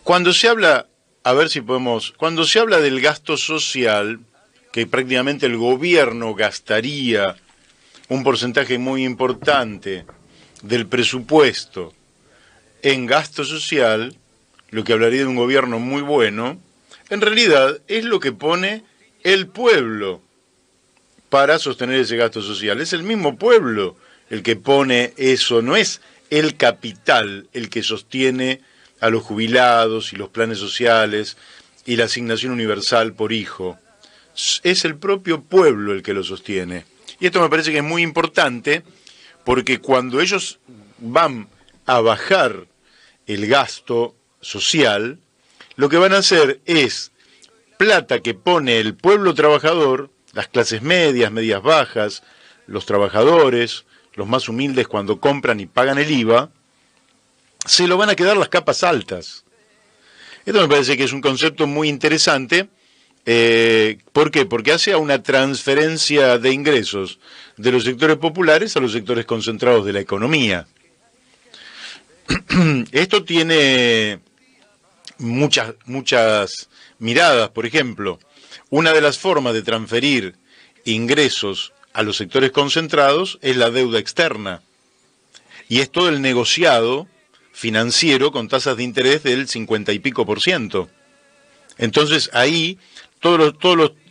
Cuando se habla, a ver si podemos, cuando se habla del gasto social, que prácticamente el gobierno gastaría un porcentaje muy importante del presupuesto en gasto social, lo que hablaría de un gobierno muy bueno, en realidad es lo que pone el pueblo para sostener ese gasto social. Es el mismo pueblo el que pone eso, no es el capital el que sostiene a los jubilados y los planes sociales y la asignación universal por hijo. Es el propio pueblo el que lo sostiene. Y esto me parece que es muy importante porque cuando ellos van a bajar el gasto social, lo que van a hacer es plata que pone el pueblo trabajador, las clases medias, medias bajas, los trabajadores, los más humildes cuando compran y pagan el IVA, se lo van a quedar las capas altas. Esto me parece que es un concepto muy interesante. ¿Por qué? Porque hace a una transferencia de ingresos de los sectores populares a los sectores concentrados de la economía. Esto tiene muchas miradas. Por ejemplo, una de las formas de transferir ingresos a los sectores concentrados es la deuda externa. Y es todo el negociado financiero con tasas de interés del 50 y pico %. Entonces ahí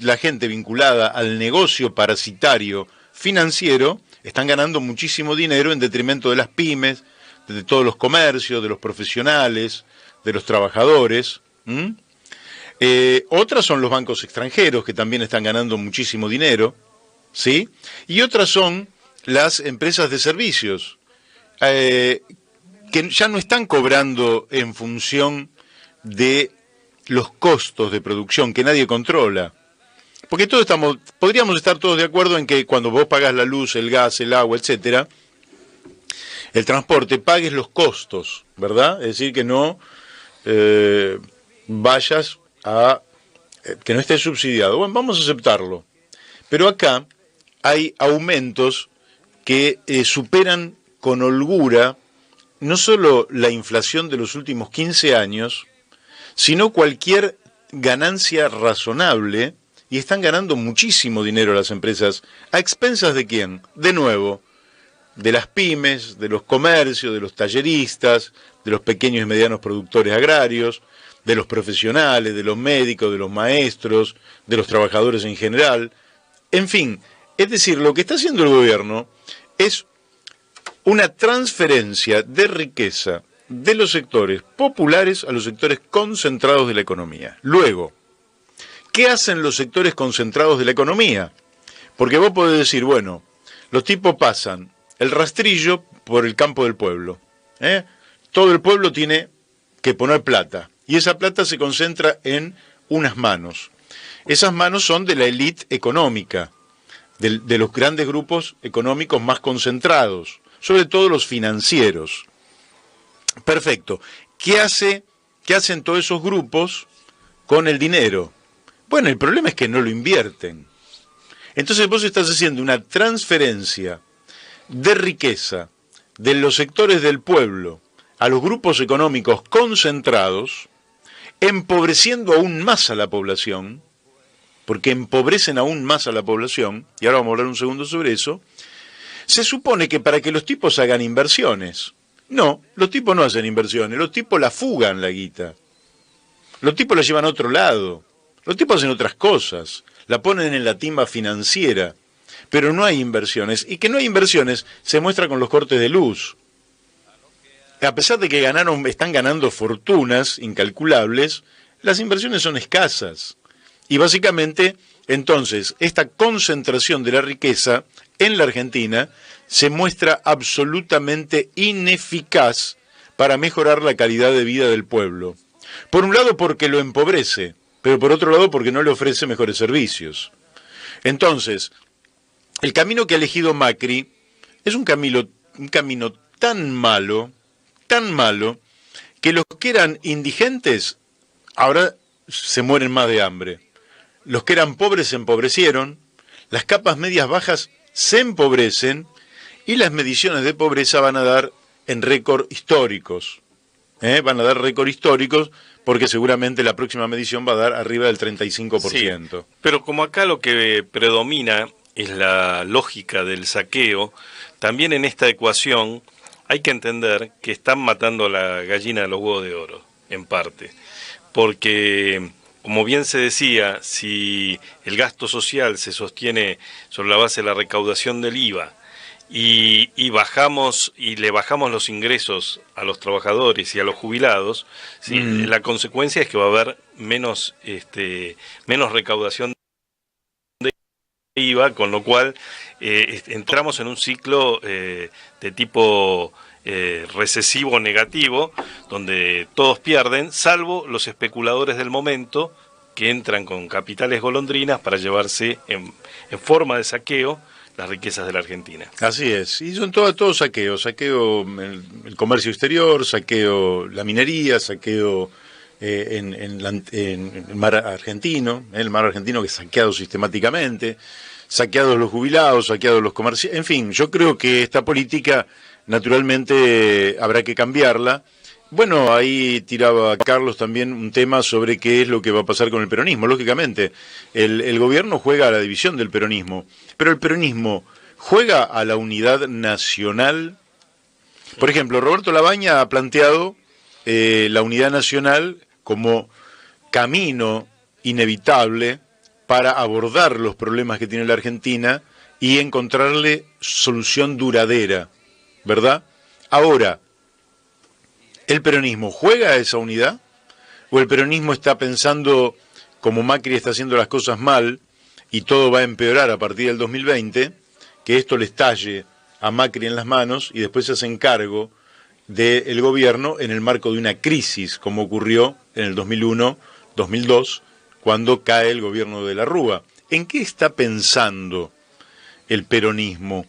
la gente vinculada al negocio parasitario financiero están ganando muchísimo dinero en detrimento de las pymes, de todos los comercios, de los profesionales, de los trabajadores. Otras son los bancos extranjeros que también están ganando muchísimo dinero, ¿sí? Y otras son las empresas de servicios, que ya no están cobrando en función de los costos de producción que nadie controla. Porque podríamos estar todos de acuerdo en que cuando vos pagas la luz, el gas, el agua, etcétera, el transporte, pagues los costos, ¿verdad? Es decir, que no vayas a que no esté subsidiado. Bueno, vamos a aceptarlo. Pero acá hay aumentos que superan con holgura no solo la inflación de los últimos 15 años, sino cualquier ganancia razonable, y están ganando muchísimo dinero las empresas. ¿A expensas de quién? De nuevo, de las pymes, de los comercios, de los talleristas, de los pequeños y medianos productores agrarios, de los profesionales, de los médicos, de los maestros, de los trabajadores en general. En fin, es decir, lo que está haciendo el gobierno es una transferencia de riqueza de los sectores populares a los sectores concentrados de la economía. Luego, ¿qué hacen los sectores concentrados de la economía? Porque vos podés decir, bueno, los tipos pasan el rastrillo por el campo del pueblo. Todo el pueblo tiene que poner plata, y esa plata se concentra en unas manos. Esas manos son de la élite económica, de los grandes grupos económicos más concentrados, sobre todo los financieros. Perfecto. ¿Qué hacen todos esos grupos con el dinero? Bueno, el problema es que no lo invierten. Entonces vos estás haciendo una transferencia de riqueza de los sectores del pueblo a los grupos económicos concentrados, empobreciendo aún más a la población, porque empobrecen aún más a la población, y ahora vamos a hablar un segundo sobre eso. Se supone que para que los tipos hagan inversiones. No, los tipos no hacen inversiones, los tipos la fugan la guita. Los tipos la llevan a otro lado. Los tipos hacen otras cosas, la ponen en la timba financiera, pero no hay inversiones. Y que no hay inversiones se muestra con los cortes de luz. A pesar de que están ganando fortunas incalculables, las inversiones son escasas. Y básicamente, entonces, esta concentración de la riqueza en la Argentina se muestra absolutamente ineficaz para mejorar la calidad de vida del pueblo. Por un lado porque lo empobrece, pero por otro lado porque no le ofrece mejores servicios. Entonces, el camino que ha elegido Macri es un camino tan malo, que los que eran indigentes ahora se mueren más de hambre. Los que eran pobres se empobrecieron, las capas medias bajas se empobrecen y las mediciones de pobreza van a dar en récord históricos. van a dar récord históricos, porque seguramente la próxima medición va a dar arriba del 35%. Sí, pero como acá lo que predomina es la lógica del saqueo, también en esta ecuación hay que entender que están matando la gallina de los huevos de oro, en parte. Porque, como bien se decía, si el gasto social se sostiene sobre la base de la recaudación del IVA, y le bajamos los ingresos a los trabajadores y a los jubilados, ¿sí? La consecuencia es que va a haber menos recaudación de IVA, con lo cual entramos en un ciclo de tipo recesivo negativo, donde todos pierden, salvo los especuladores del momento, que entran con capitales golondrinas para llevarse en forma de saqueo las riquezas de la Argentina. Así es, y son todos saqueos, saqueo el comercio exterior, saqueo la minería, saqueo en el mar argentino, el mar argentino que es saqueado sistemáticamente, saqueados los jubilados, saqueados los comerciantes, en fin, yo creo que esta política naturalmente habrá que cambiarla. Bueno, ahí tiraba Carlos también un tema sobre qué es lo que va a pasar con el peronismo. Lógicamente, el gobierno juega a la división del peronismo, pero el peronismo juega a la unidad nacional. Por ejemplo, Roberto Labaña ha planteado la unidad nacional como camino inevitable para abordar los problemas que tiene la Argentina y encontrarle solución duradera, ¿verdad? Ahora, ¿el peronismo juega a esa unidad? ¿O el peronismo está pensando, como Macri está haciendo las cosas mal, y todo va a empeorar a partir del 2020, que esto le estalle a Macri en las manos y después se hacen cargo del gobierno en el marco de una crisis, como ocurrió en el 2001-2002, cuando cae el gobierno de la Rúa? ¿En qué está pensando el peronismo?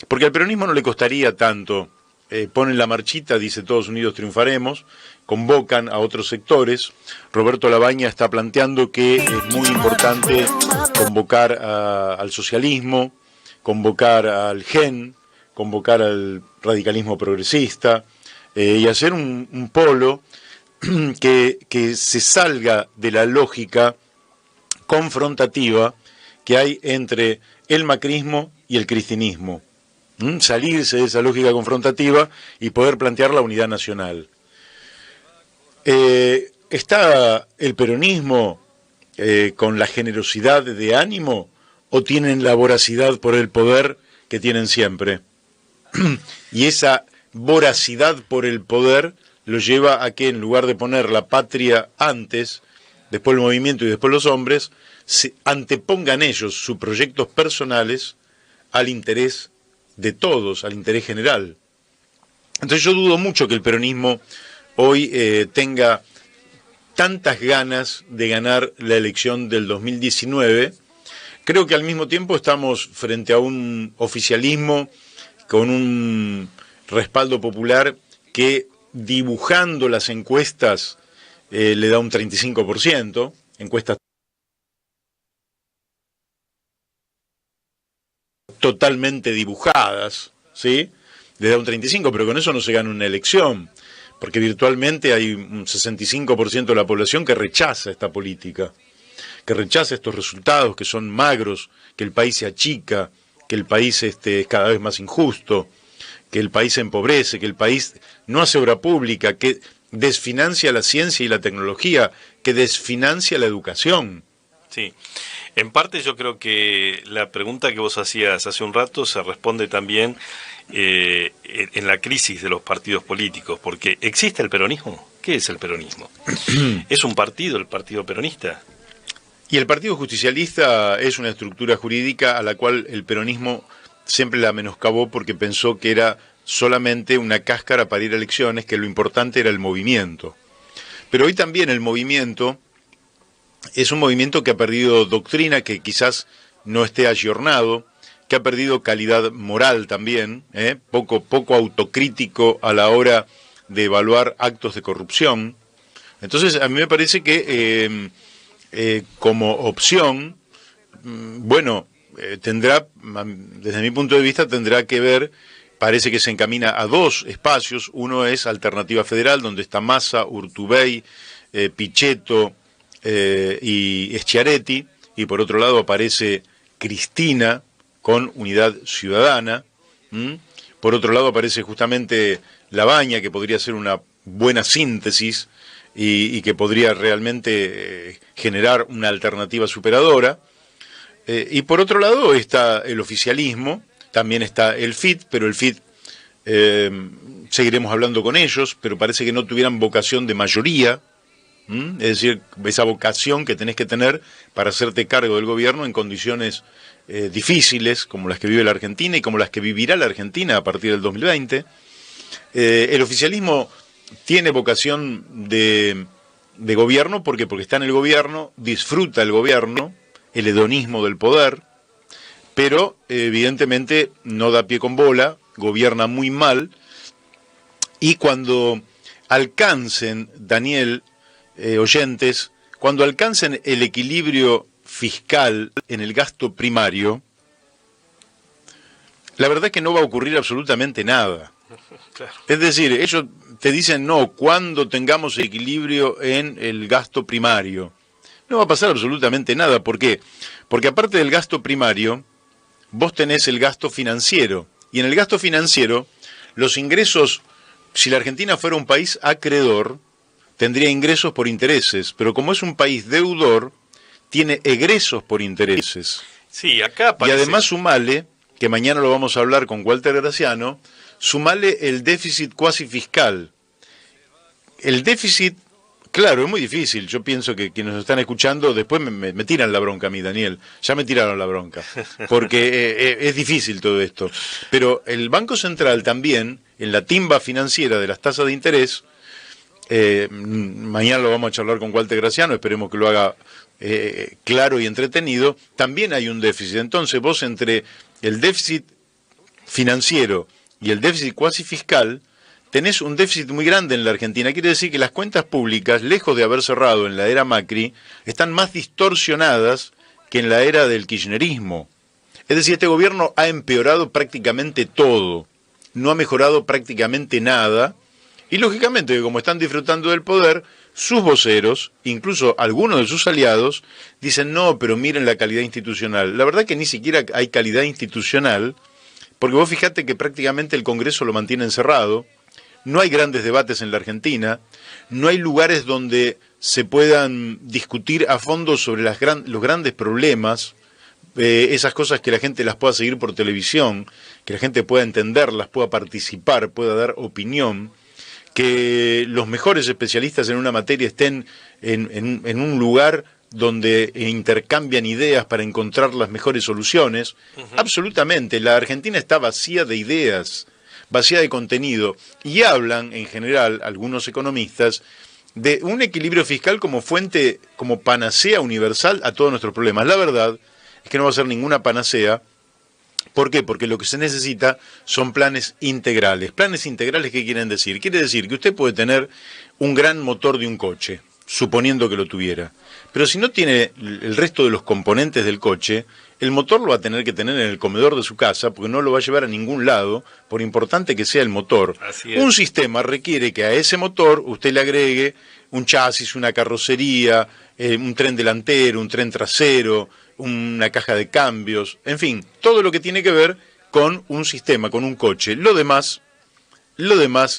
Porque al peronismo no le costaría tanto. Ponen la marchita, dice Todos Unidos Triunfaremos, convocan a otros sectores. Roberto Labaña está planteando que es muy importante convocar al socialismo, convocar al GEN, convocar al radicalismo progresista, y hacer un polo que se salga de la lógica confrontativa que hay entre el macrismo y el cristinismo. Salirse de esa lógica confrontativa y poder plantear la unidad nacional. ¿Está el peronismo con la generosidad de ánimo o tienen la voracidad por el poder que tienen siempre? Y esa voracidad por el poder lo lleva a que, en lugar de poner la patria antes, después el movimiento y después los hombres, se antepongan ellos sus proyectos personales al interés de todos, al interés general. Entonces yo dudo mucho que el peronismo hoy tenga tantas ganas de ganar la elección del 2019. Creo que al mismo tiempo estamos frente a un oficialismo con un respaldo popular que, dibujando las encuestas, le da un 35%, encuestas totalmente dibujadas, ¿sí? Le da un 35%, pero con eso no se gana una elección, porque virtualmente hay un 65% de la población que rechaza esta política, que rechaza estos resultados que son magros, que el país se achica, que el país es cada vez más injusto, que el país se empobrece, que el país no hace obra pública, que desfinancia la ciencia y la tecnología, que desfinancia la educación. Sí. En parte yo creo que la pregunta que vos hacías hace un rato se responde también en la crisis de los partidos políticos, porque ¿existe el peronismo? ¿Qué es el peronismo? ¿Es un partido, el Partido Peronista? Y el Partido Justicialista es una estructura jurídica a la cual el peronismo siempre la menoscabó porque pensó que era solamente una cáscara para ir a elecciones, que lo importante era el movimiento. Pero hoy también el movimiento es un movimiento que ha perdido doctrina, que quizás no esté ayornado, que ha perdido calidad moral también, poco autocrítico a la hora de evaluar actos de corrupción. Entonces a mí me parece que como opción, tendrá, desde mi punto de vista, tendrá que ver parece que se encamina a dos espacios. Uno es Alternativa Federal, donde está Massa, Urtubey, Pichetto y Schiaretti, y por otro lado aparece Cristina con Unidad Ciudadana. Por otro lado aparece justamente Labaña, que podría ser una buena síntesis y que podría realmente generar una alternativa superadora. Y por otro lado está el oficialismo, también está el FIT, pero el FIT seguiremos hablando con ellos, pero parece que no tuvieran vocación de mayoría. Es decir, esa vocación que tenés que tener para hacerte cargo del gobierno en condiciones difíciles, como las que vive la Argentina y como las que vivirá la Argentina a partir del 2020. El oficialismo tiene vocación de gobierno porque está en el gobierno, disfruta el gobierno, el hedonismo del poder, pero evidentemente no da pie con bola, gobierna muy mal, y cuando alcancen, Daniel, oyentes, cuando alcancen el equilibrio fiscal en el gasto primario, la verdad es que no va a ocurrir absolutamente nada. Claro. Es decir, ellos te dicen, no, cuando tengamos equilibrio en el gasto primario. No va a pasar absolutamente nada. ¿Por qué? Porque aparte del gasto primario, vos tenés el gasto financiero. Y en el gasto financiero, los ingresos, si la Argentina fuera un país acreedor, tendría ingresos por intereses, pero como es un país deudor, tiene egresos por intereses. Sí, acá aparece... Y además sumale, que mañana lo vamos a hablar con Walter Graciano, sumale el déficit cuasi fiscal. El déficit, claro, es muy difícil. Yo pienso que quienes nos están escuchando después me tiran la bronca a mí, Daniel. Ya me tiraron la bronca, porque es difícil todo esto. Pero el Banco Central también, en la timba financiera de las tasas de interés, mañana lo vamos a charlar con Walter Graciano, esperemos que lo haga claro y entretenido, también hay un déficit. Entonces vos entre el déficit financiero y el déficit cuasi fiscal tenés un déficit muy grande en la Argentina. Quiere decir que las cuentas públicas, lejos de haber cerrado en la era Macri, están más distorsionadas que en la era del kirchnerismo. Es decir, este gobierno ha empeorado prácticamente todo, no ha mejorado prácticamente nada. Y lógicamente, como están disfrutando del poder, sus voceros, incluso algunos de sus aliados, dicen, no, pero miren la calidad institucional. La verdad que ni siquiera hay calidad institucional, porque vos fijate que prácticamente el Congreso lo mantiene encerrado, no hay grandes debates en la Argentina, no hay lugares donde se puedan discutir a fondo sobre los grandes problemas, esas cosas que la gente las pueda seguir por televisión, que la gente pueda entenderlas, pueda participar, pueda dar opinión, que los mejores especialistas en una materia estén en un lugar donde intercambian ideas para encontrar las mejores soluciones. Absolutamente, la Argentina está vacía de ideas, vacía de contenido, y hablan en general algunos economistas de un equilibrio fiscal como fuente, como panacea universal a todos nuestros problemas. La verdad es que no va a ser ninguna panacea. ¿Por qué? Porque lo que se necesita son planes integrales. ¿Planes integrales qué quieren decir? Quiere decir que usted puede tener un gran motor de un coche, suponiendo que lo tuviera. Pero si no tiene el resto de los componentes del coche, el motor lo va a tener que tener en el comedor de su casa, porque no lo va a llevar a ningún lado, por importante que sea el motor. Un sistema requiere que a ese motor usted le agregue un chasis, una carrocería, un tren delantero, un tren trasero, una caja de cambios, en fin, todo lo que tiene que ver con un sistema, con un coche. Lo demás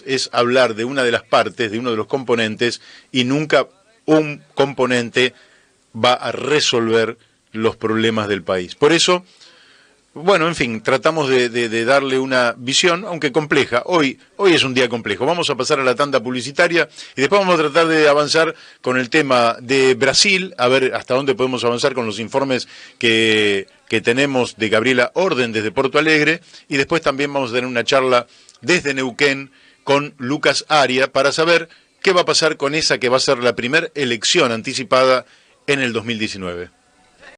es hablar de una de las partes, de uno de los componentes, y nunca un componente va a resolver los problemas del país. Por eso, bueno, en fin, tratamos de darle una visión, aunque compleja. Hoy es un día complejo. Vamos a pasar a la tanda publicitaria y después vamos a tratar de avanzar con el tema de Brasil, a ver hasta dónde podemos avanzar con los informes que tenemos de Gabriela Orden desde Porto Alegre, y después también vamos a tener una charla desde Neuquén con Lucas Aria para saber qué va a pasar con esa que va a ser la primera elección anticipada en el 2019.